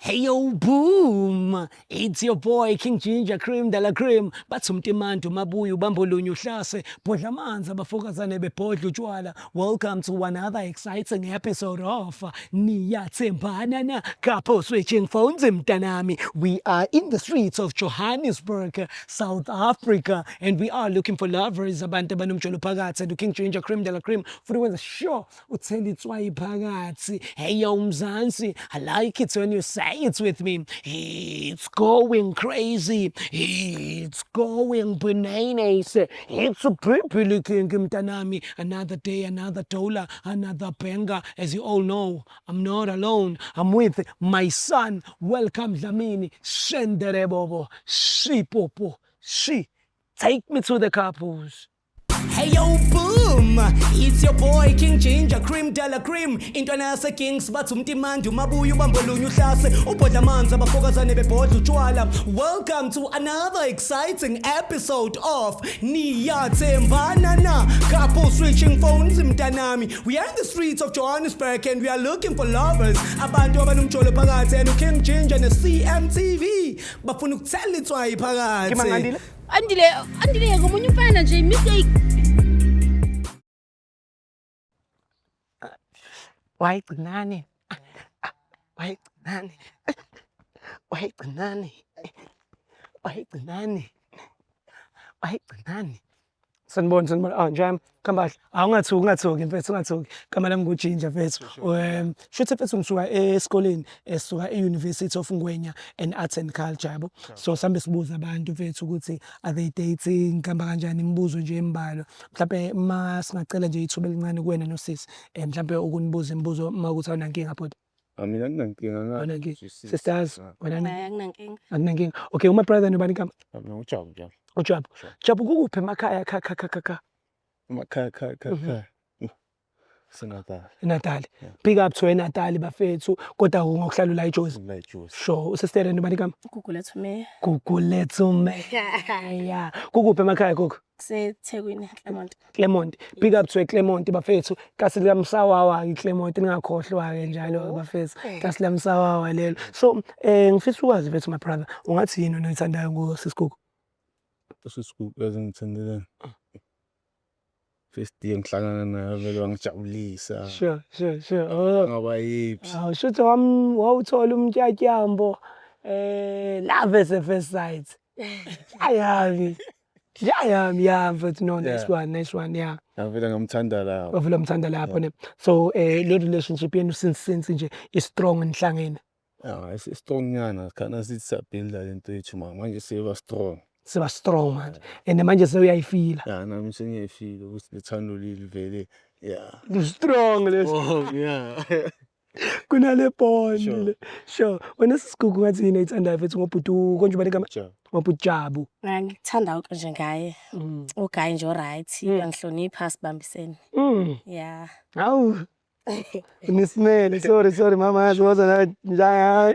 Hey yo, boom! It's your boy King Ginger Cream de la Cream. Bathumtimantu mabuyu bambolunye uhlase bodla amanzi abafokazane bebhodla utshwala. Welcome to another exciting episode of Niyathembana na Couple Switching Phones mntanami. We are in the streets of Johannesburg, South Africa, and we are looking for lovers abantu abanomjolo phakathi and King Ginger Cream de la Cream futhi wenza sure uthela itswayi phakathi. Hey yo Mzansi, I like it when you say it with me. It's going crazy. It's going bananas. It's a purple king mtanami. Another day, another dollar, another banger. As you all know, I'm not alone. I'm with my son. Welcome Dlamini. Shenderebobo. Shipopo. She. Take me to the couples. Hey yo boom, it's your boy King Ginger Cream de la Cream. Intwana yase Kings bathumtimandu mabuyu bambolunye uhlase ubhodla amanzi abafokazane bebhodla utshwala. Welcome to another exciting episode of Niyathembana na Couple Switching Phones mntanami. We are in the streets of Johannesburg and we are looking for lovers abantu abanomjolo phakathi and King Ginger ne CMTV bafuna ukuthela itswayi phakathi. Andile ngomunye umfana nje mistake. Wayigcinani sanibona njami kambahle ungathuki mfethu ungathuki igama lami nguJinja mfethu shuthi mfethu ngisuka esikoleni esisuka e-University of Ngwenya and Arts and Culture yabo so sambe sibuza abantu mfethu ukuthi are they dating kamba kanjani imibuzo nje emibalo mhlawumbe singacela nje ithuba elincane kuwena nosisi mhlawumbe ukunibuza imibuzo makuthi awunankinga bhuti. Mina nginankinga sisters wena Akunankinga. akunankinga okay uma brother nobani igama uJabu njalo. Jabu kukuphi emakhaya kha Emakhaya. Senatali. eNatali pick up to eNatali bafethu kodwa ngokuhlala la eJozi La juice. sure usistere nobani igama Gugulethu me. Gugulethu me yeah kukuphi emakhaya kuku SeThekwini Clement pick up to Clement bafethu kasi lamsawawa iClement ningakhohlwa ke njalo bafethu kasi lamsawawa lelo so ngifisa ukwazi mfethu my brother ungathi yini onithandayo ngosisigugu Usisuku ngithandela. First day ngihlangana naye vele wangijabulisa. sure Ngaba yipi. Shuthi wawuthola umtyatyambo love at first sight. Ayami mfethu no nice one yeah. Ngavela ngamthanda la. Wavula mthanda lapho ne. So lo relationship yenu since nje is strong nihlangene. It's strong nyana kana sithi sabuilda lento yethu manje siba strong. Siba strong manje. And manje sewuyayifila. Nami sengiyafila ukuthi lethando leli vele Strong leso. Oh yeah. Kunale bond. Sure. Wena sisigugu ngathi yini ayithandayo mfethu ngobhutu konje ubani igama? Ngobhutu Jabu. ngithanda nje ngaye. Ugayi nje oright, uyangihlonipha sibambisene. Yeah. Hawu. Nisimele sorry mama yaziwaza njani.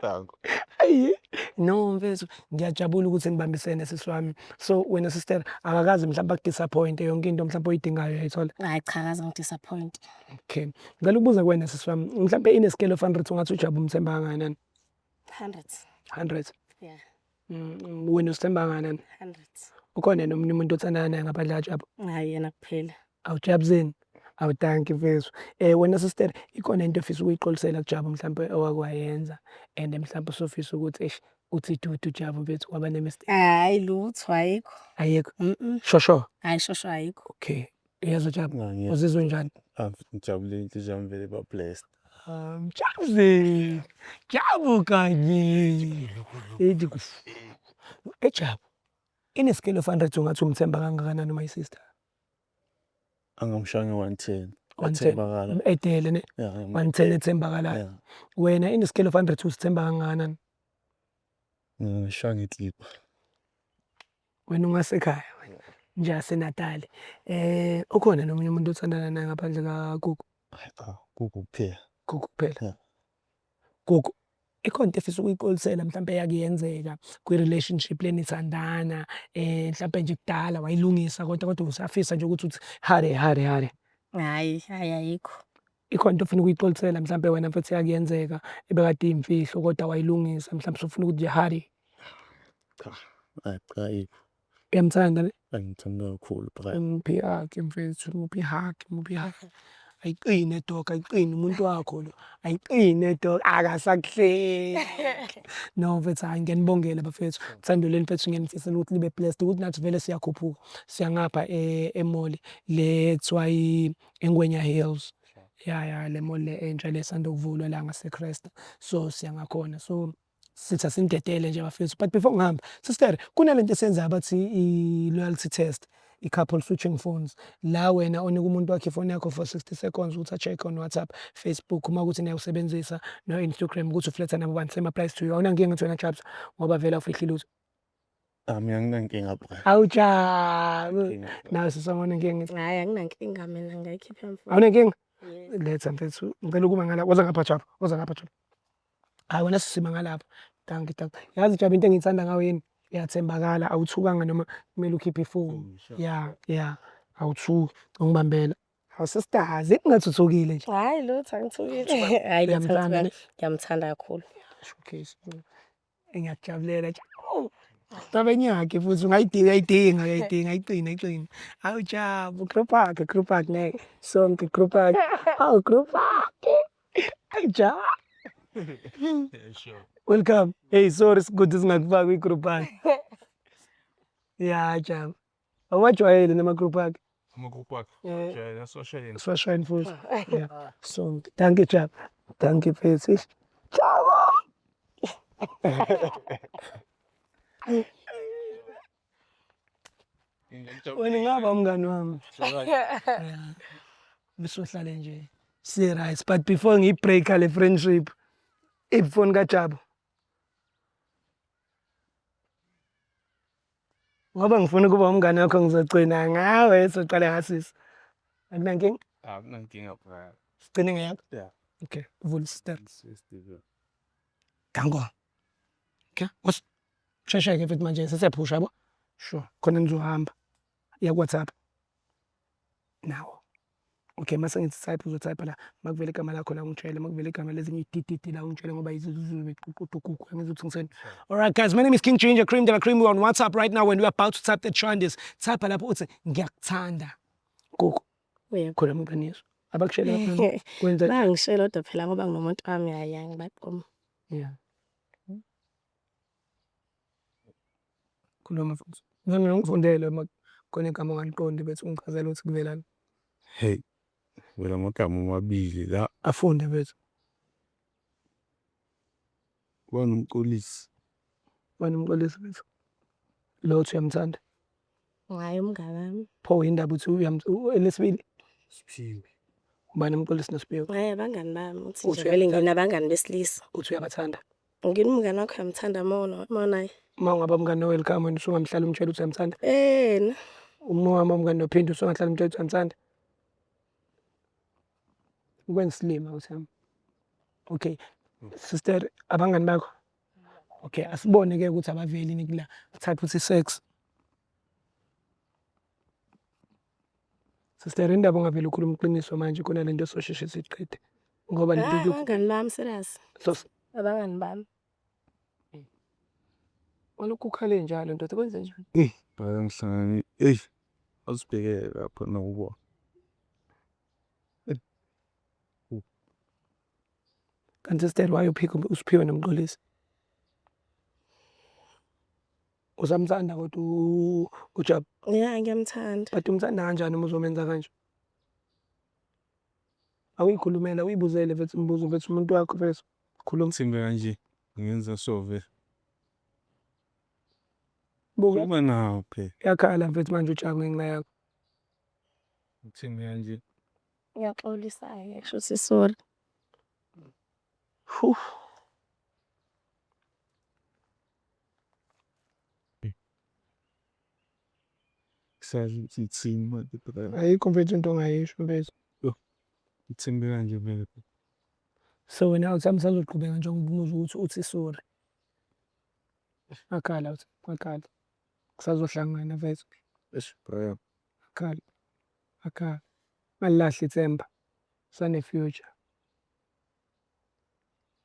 Ayi no mfethu ngiyajabula ukuthi nibambisene sisiwami so wena sister akakazi mhlawumbe akudisappoint yonke into mhlawumbe oyidingayo uyayithola. Hayi cha akaze ngidisappoint. Okay ngicela ukubuza kuwena sisiwami mhlawumbe in a scale of 100 ungathi uJabu umthemba kangakanani? 100 Yeah. wena usithemba kangakanani? 100. Ukhona nomunye umuntu othandana naye ngaphandle kaJabu? Hayi yena kuphela. Awujabuzeni awutanki mfethu wena sister ikhona into ofisa ukuyiqolisela kuJabu mhlawumbe owakwayenza and mhlawumbe usofisa ukuthi uthi dudu Jabu mfethu kwaba nemistake. Hayi lutho ayikho. Ayikho sure Hayi shosho ayikho. okay yazo Jabu Ngiyezwa. uzizwe njani? Ngijabulile inhliziyo yami vele ba blessed. Jabu kanye Jabu in a scale of 100 ungathi umthemba kangakanani my sister? Angamshanga 110. 110 edele ne 110 ethembakalayo. Wena in a scale of 100 usithemba kangakanani? Ngishanga iklip. Wena ungasekhaya wena nje aseNatali ukhona nomunye umuntu othandana naye ngaphandle kaGugu? Kukuphela. Gugu kuphela. Yeah. Gugu ikhona into efisa ukuyikolisela mhlawumbe yakuyenzeka kwi-relationship lenithandana mhlawumbe nje kudala wayilungisa kodwa usafisa nje ukuthi hare. Hayi ayikho. ikhona into ofuna ukuyixolisela mhlampe wena mfethu yakuyenzeka ebekade iyimfihlo kodwa wayilungisa mhlampe sufuna ukuthi nje hurry. Cha, cha, Uyamthanda le? angithanda kakhulu bra. Muphi ihagi mfethu, muphi ihagi, muphi ihagi. Ayiqine dog, ayiqine umuntu wakho lo. Ayiqine dog, akasakuhleki. No mfethu, hayi ngiyanibongela bafethu. Uthando lwenu mfethu ngiyanifisela ukuthi libe blessed ukuthi nathi vele siyakhuphuka. Siya ngapha e-mall le ekuthiwa eNgwenya Hills. Ya le mall le entsha le esanda kuvulwa la ngaseCresta. So siya ngakhona. So sithi asinidedele nje bafethu. But before ngihamba, sister, kunalento esenza abathi i-loyalty test, i-couple switching phones. La wena onika umuntu wakho ifoni yakho for 60 seconds ukuthi a-check on WhatsApp, Facebook, uma kuthi niyawusebenzisa no-Instagram ukuthi ufletha nabo bantu same applies to you. Awunankinga kuthina Jabs ngoba vele awufihlile utho. Mina anginankinga bra. Awujabu. Nawe sisongona inkinga. Hhayi anginankinga mina ngayikhipha mfowethu. Awunankinga? Yes. Letha mfethu. Ngicela ukuma ngala. Woza ngapha Jabu. Woza ngapha Jabu. Hayi wena sisima ngalapha. Danke. Yazi Jabu into engiyithanda ngawe yini? Uyathembakala, awuthukanga noma kumele ukhiphe ifoni. Ya. Awuthuki. Ungibambela. Awusisitazi kungathuthukile nje. Hhayi lutho angithukile. Hhayi Uyamthanda ne? ngiyamthanda kakhulu. Showcase. Ngiyakujabulela. Taba enyakhe futhi ungayidinga ayiqine. Awu Jabu, group hug ne. Sonke group hug. Awu group hug. Awu Jabu. Yeah, sure. Welcome. Hey, sorry sigodi singakufaki kwi-group hug. Ya Jabu. Awajwayele nama-group hug. Ama-group wakhe. Jwayele asosheleni. Siwashayeni futhi. Yeah. Sonke. Danke Jabu. Danke mfethu. Jabu. Wena ngaba umngani wami. Yeah. Bisohlale nje. Si-right. But before ngiyibreaka le friendship, ifoni kaJabu. Ngoba ngifuna ukuba umngani wakho ngizogcina ngawe soqala ngasisi. Akunankinga? Akunankinga bra. Sigcine ngeyakho? Yeah. Okay. Vula sister. Sister. Danko. Okay. Sheshe-ke futhi manje sesephusha yabo? Sure. Khona nizohamba. Ya WhatsApp. Nawo. Okay, mase ngithi type uzotype la. Makuvele igama lakho la ungitshele, makuvele igama lezinye itititi la ungitshele ngoba izizuzu beququququ angizothi ngiseni. All right guys, my name is King Ginger Cream de la Cream. We're on WhatsApp right now when we're about to type the trenders. Type lapho uthi ngiyakuthanda. Gogo. Yebo. Khona umqiniso. Abakushela lapha. Kwenza Bangishela kodwa phela ngoba nginomuntu wami hayi angibaqoma. yeah. Khuluma futhi. Mina ngifundele khona igama ongaliqondi bese ungichazela ukuthi kuvelani. Hey. Wena amagama amabili la. Afunde bethu. Kwanomxolisi. Wena umxolisi bethu. Lo uthi uyamthanda. Hhayi umngani wami. Pho indaba uthi elesibili. Siphiwe. Ubani umxolisi noSiphiwe? Hhayi abangani bami uthi nje Uthi vele nginabangani besilisa. Uthi uyabathanda. Ngini umngani wakho uyamthanda monaye. Uma ungaba umngani no-Welcome wena usungamhlala umtshela ukuthi uyamthanda. Uma wami umngani noPhindi usungahlala umtshela ukuthi uyamthanda. Ukwenza isilima uthami. Okay. Sister, abangani bakho? Okay, asibone-ke ukuthi abaveli ni kula. Type uthi sex. Sister, indaba ungaveli ukhuluma iqiniso manje kunalento esosheshe siqede. Ngoba lento Abangani bami serious. Abangani bami. Walokhu ukhale njalo ndoda kwenze njani? Bayangihlangani. Awusibhekele lapho nawubona. Kanti sister wayophika uSiphiwe nomxolisi. Usamthanda kodwa uJabu. Yeah, ngiyamthanda. But umthanda kanjani uma uzomenza kanje? Awuyikhulumela, uyibuzele mfethu umbuzo mfethu umuntu wakho mfethu. Khuluma. Thimbe kanje. Ngenza so vele. Buka. Uma nawo phela. Yakhala mfethu manje uJabu ngenxa yakho. Thimbe kanje. Ngiyaxolisa-ke kushuthi sorry. Sazi ukuthi ithini manje bra. Ayikho mfethu into ongayisho mfethu. Thimbe kanje vele. So wena uthami sazoqhubeka njengoba umuza ukuthi uthi sorry. Akhala uthi, akhala. Kusazohlangana mfethu. Bra. Akhala. Malilahle ithemba. sane-future.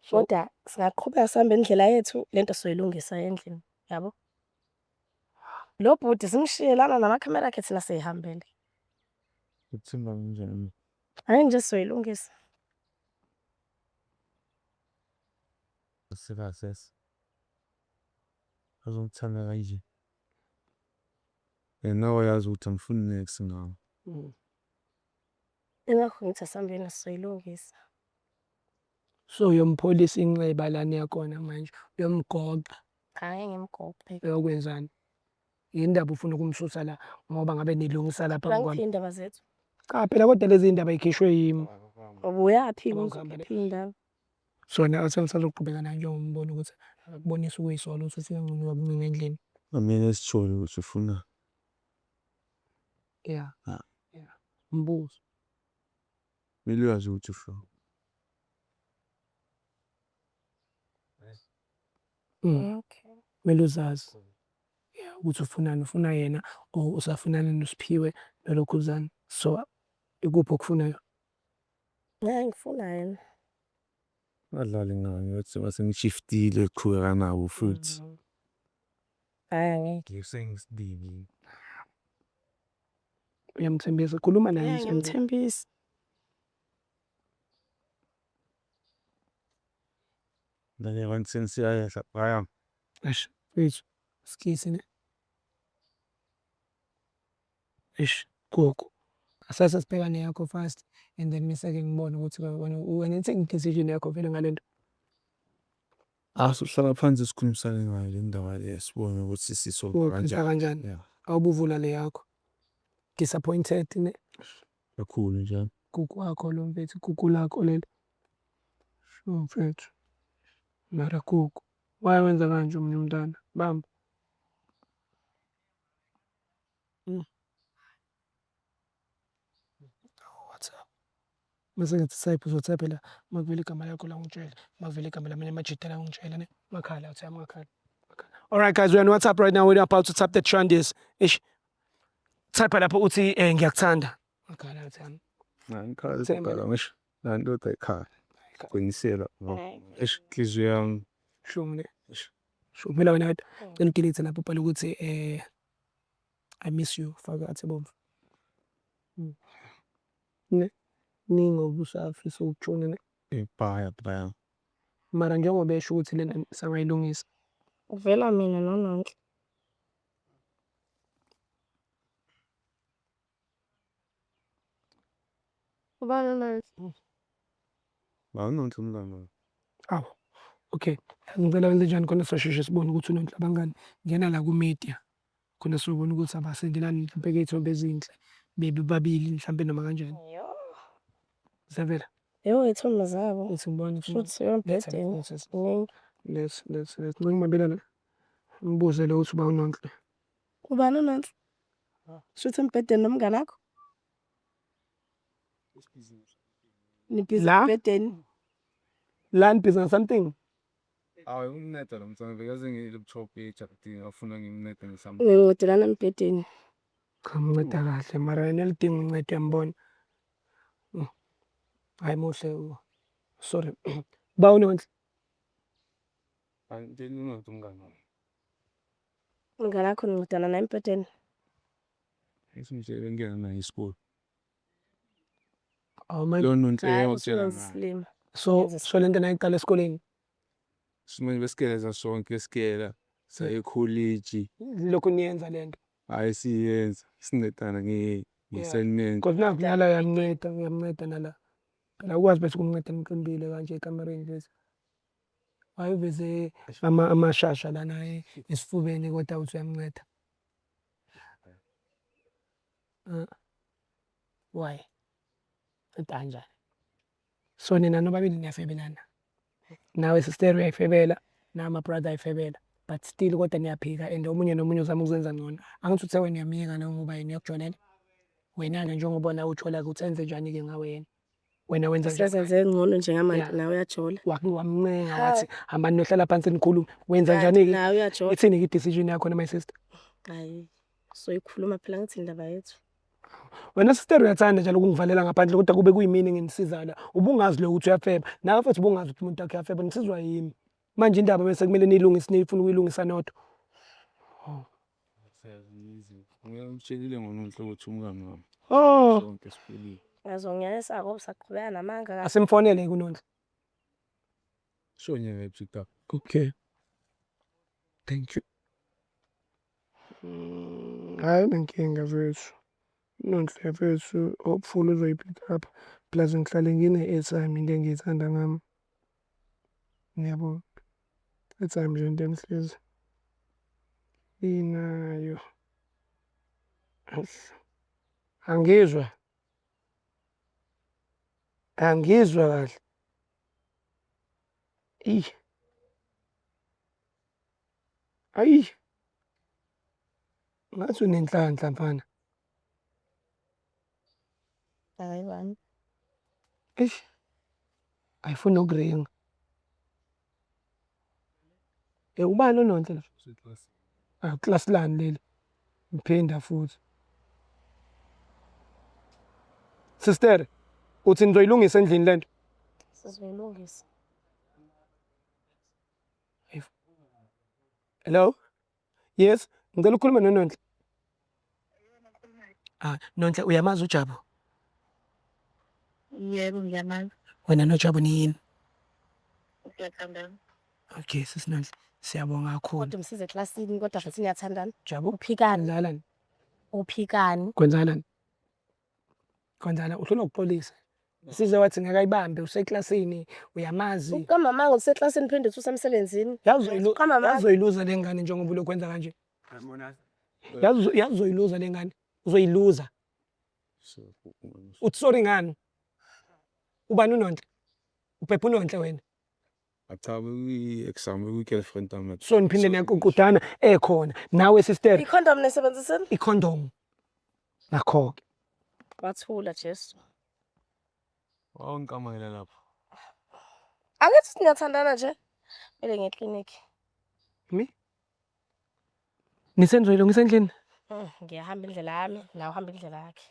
So Kodwa singaqhubeka sihambe indlela yethu lento soyilungisa endlini, yabo? Lo bhuti simshiye lana namakhamera akhe thina seyihambele. Uthemba kanjani? Hhayi nje soyilungisa. Sikasese. Azongithanda kanje. Yena wayazi ukuthi angifuni next ngawo. Ingakho ngithi asihambeni soyilungisa. So uyompholisa inxeba lana yakhona manje, uyomgoqa, Cha ngeke ngimgobhe. uyokwenzani? Yini indaba ufuna ukumsusa la ngoba ngabe nilungisa lapha Ngiphi kwami? iy'ndaba zethu? Cha phela kodwa lezi iy'ndaba y'khishwe yimi. Ubuyaphi Ngihamba ngizokuphi iy'ndaba? Sona asengisazoqhubeka naye njengombona ukuthi akubonisa ukuyisolo ukuthi singcono kabuningi endlini. Amele sithole ukuthi ufuna. Yeah. Ha. Yeah. Mbuzo. Kumele uyazi ukuthi ufuna. Okay. Kumele uzazi. Yeah, ukuthi ufunani, ufuna yena or usafunana noSiphiwe nolokhuzana. So ikuphi okufunayo? Hhayi ngifuna yena. Ngadlali ngayo yothi mase ngishiftile ukuqhubeka nabo futhi. Hhayi angeke. Ngisengisidini. Uyamthembisa, khuluma naye Yeah, ngiyamthembisa. Nale kanti siyayehla phaya. Eish, mfethu, skisi ne. Eish, gogo. Asase sibhekane yakho first and then mise-ke ngibone ukuthi wena i-take decision yakho vele ngale nto. Sohlala phansi sikhulumisane ngayo le ndaba le sibone ukuthi sisolve Uyoqeda kanjani? Yeah. Awubuvula le yakho. Disappointed ne? Kakhulu njalo. Gugu wakho lo mfethu, gugu lakho lelo. Sho mfethu. Mara gugu. Why wenza kanje omunye umntana? Bamba. WhatsApp. Mase ngathi type uzo-type la makuvele igama lakho la ungitshele. Makuvele igama lamanye amajita la ungitshele ne. Makhala uthi amakhala. Alright guys, we're on WhatsApp right now. We're about to tap the trend is. Ish. Type lapho uthi ngiyakuthanda. Makhala uthi Ngikhala sibhala ngisho. La ndoda ekhaya. Qinisela. Eish inhliziyo yami. Shumle. Shumela wena wena. Ngidilithe lapho ubhala ukuthi I miss you faka athi bomvu. Ne. Ningoba usafisa ukutshona ne. Bhaya. Mara njengoba esho ukuthi lena sangayilungisa. Uvela mina noNonhle. Ubani uNonhle? Awunonke umntwana. Awu. Okay. Ngicela wenze njani khona sosheshe sibone ukuthi uNonhle abangani. Ngena la ku-media. Khona sobona ukuthi abasendelani mhlawumbe ngey'thombe ezinhle. Bebe babili mhlawumbe noma kanjani. Yo. Zavela. Yebo iy'thombe zabo. Uthi ngibone Futhi yombhedeni. let's ngimabela la. Mbuze lo uthi uba uNonhle. Ubani uNonhle? Shuthi embhedeni nomngani wakho? Nibhizi La? embhedeni? Land business something. Awu umneda lo mntwana bekaze ngi-laptop eJardini afuna ngimnede ngisam. Nginqodelana embhedeni. Cha mnceda kahle mara yena elidinga uncedo uyambona. Hayi muhle. Sorry. Ba uNonhle. Angitshela uNonhle umngani wami. Umngani wakho ninqodana naye embhedeni? Ngizomtshela ngingena naye isikole. Awu manje. Lo Nonhle Hhayi eyotshela ngayo. usuyozislima. So lento nayiqala esikoleni. Simanje besikeleza sonke sikela sayekholeji. Lokho niyenza lento. Hayi siyenza sincedana ngeassignment. Because naku nala uyamnceda nala. Phela ukwazi bese ukumnceda niqimbile kanje ekamereni lezi. Wayeveze amashasha lana esifubeni kodwa uthi uyamnceda. Why? Kanjani? So nina nobabili niyafebelana. Nawe sister uyayifebela, nama brother ayifebela. But still kodwa niyaphika and omunye nomunye uzama ukuzenza ngcono. Angithi uthe wena uyamyeka nawe ngoba yena uyakujolela. Wena-ke njengobona utshola-ke uthi enze njani-ke ngawe yena. Wena wenza njani? Sesenze ngcono njengamanje Yeah. nawe uyajola. Wamncenga wathi hambani niyohlala phansi nikhulume. Wenza njani-ke? Nawe uyajola. Ithini-ke i-decision yakho na my sister? Hhayi soyikhuluma phela ngithi indaba yethu. Wena sister uyathanda njalo ukungivalela ngaphandle kodwa kube kuyimini nginisiza la. Ubungazi lo ukuthi uyafeba. Nawe futhi ubungazi ukuthi umuntu wakhe uyafeba nisizwa yimi. Manje indaba bese kumele niyilungise nifuna ukuyilungisa nodwa. Ngiyamtshelile ngoNonhle ukuthi umngani wami. Oh, Sonke siphilile. Ngiyazongiyesa ngoba usaqhubeka namanga kahle. asimfonele kuNonhle. Shonye ngephika. Okay. Thank you. Hayi nenkinga mfethu. Nonhle mfethu hopefully uzoyipick up. Plus ngihlale ngine-airtime into engiyithanda ngami. Ngiyabonga. Airtime nje into emhlezi. Inayo. Angizwa. Angizwa kahle. Ayi. Ngathi unenhlanhla mfana. Hayiwani. Ayifuni ukuringa. Ubani uNonhle la? Class lani leli? Ngiphinda futhi. Sister, uthi nizoyilungisa endlini lento? Sizoyilungisa. Hello? Yes, ngicela ukukhuluma noNonhle. Nonhle uyamazi uJabu? Yebo ngiyamazi. Wena noJabu niyini? Ngiyathandana. Okay, sisinonhle. Siyabonga kakhulu. Kodwa umsize eklasini kodwa futhi niyathandana. Jabu, Uphikani. kwenzalani? Uphikani. Kwenzalani? Kwenzala uhlula ukuxolisa. Size wathi ngekayibambe useklasini uyamazi. Ukamama useklasini phinde usemsebenzini. Yazoyiluza lengane njengoba ulokwenza kanje. Yazoyiluza lengane. Uzoyiluza. Uthi sorry ngani? Ubani uNonhle? Uphepha uNonhle wena? Cha kwi-exam kwi-girlfriend yami. So niphinde niyaququdana ekhona. Nawe sister. I-condom nesebenziseni? I-condom. Nakho. Wathula Jesu. Awungikamela lapho. Angithi niyathandana nje? Kumele ngiye ekliniki. Mi? Nisenzoyilungisa endlini? Ngiyahamba indlela yami, nawe uhamba indlela yakhe.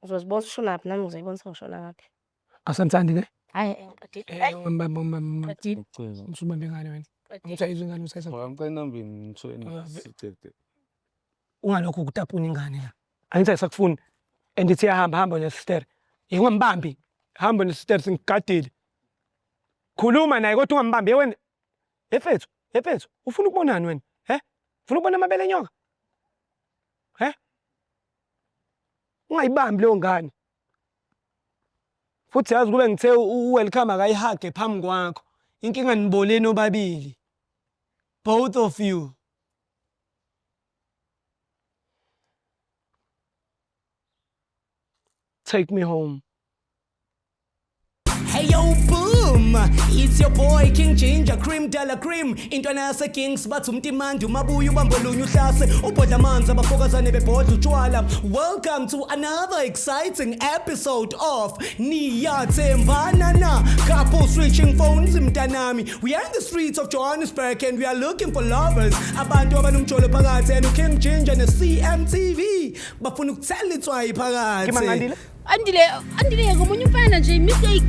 Uzozibona ushonaphi nami ngizoyibona ngishona ngaphi. Asamthandi ne? Hayi ngiqedile. Ngibamba. Qedile. Usubambe ngane wena. Ngithayizwe ingane usayisa. Ngicela inambini ngithweni sicede. Ungalokho ukutapuna ingane la. Angithi ayisakufuni. And ithi hamba nesister. Ungambambi. Hamba nesister singigadile. Khuluma naye kodwa ungambambi wena. Efethu, ufuna ukubonani wena? Ufuna ukubona amabele enyoka? Ungayibambi leyo ngane. Futhi yazi kube ngithe welcome akayihage phambi kwakho. Inkinga niboleni obabili. Both of you. Take me home. Hey yo boom, it's your boy King Ginger Cream de la Cream. Intwana yase Kings bathi umtimandi umabuya ubambolunya uhlase ubhodla amanzi abafokazane bebhodla utshwala. Welcome to another exciting episode of Niyathembana na couple switching phones mntanami. We are in the streets of Johannesburg and we are looking for lovers. Abantu abanomjolo phakathi and King Ginger ne CMTV bafuna ukuthela itswayi phakathi. Andile ngomunye umfana nje mistake.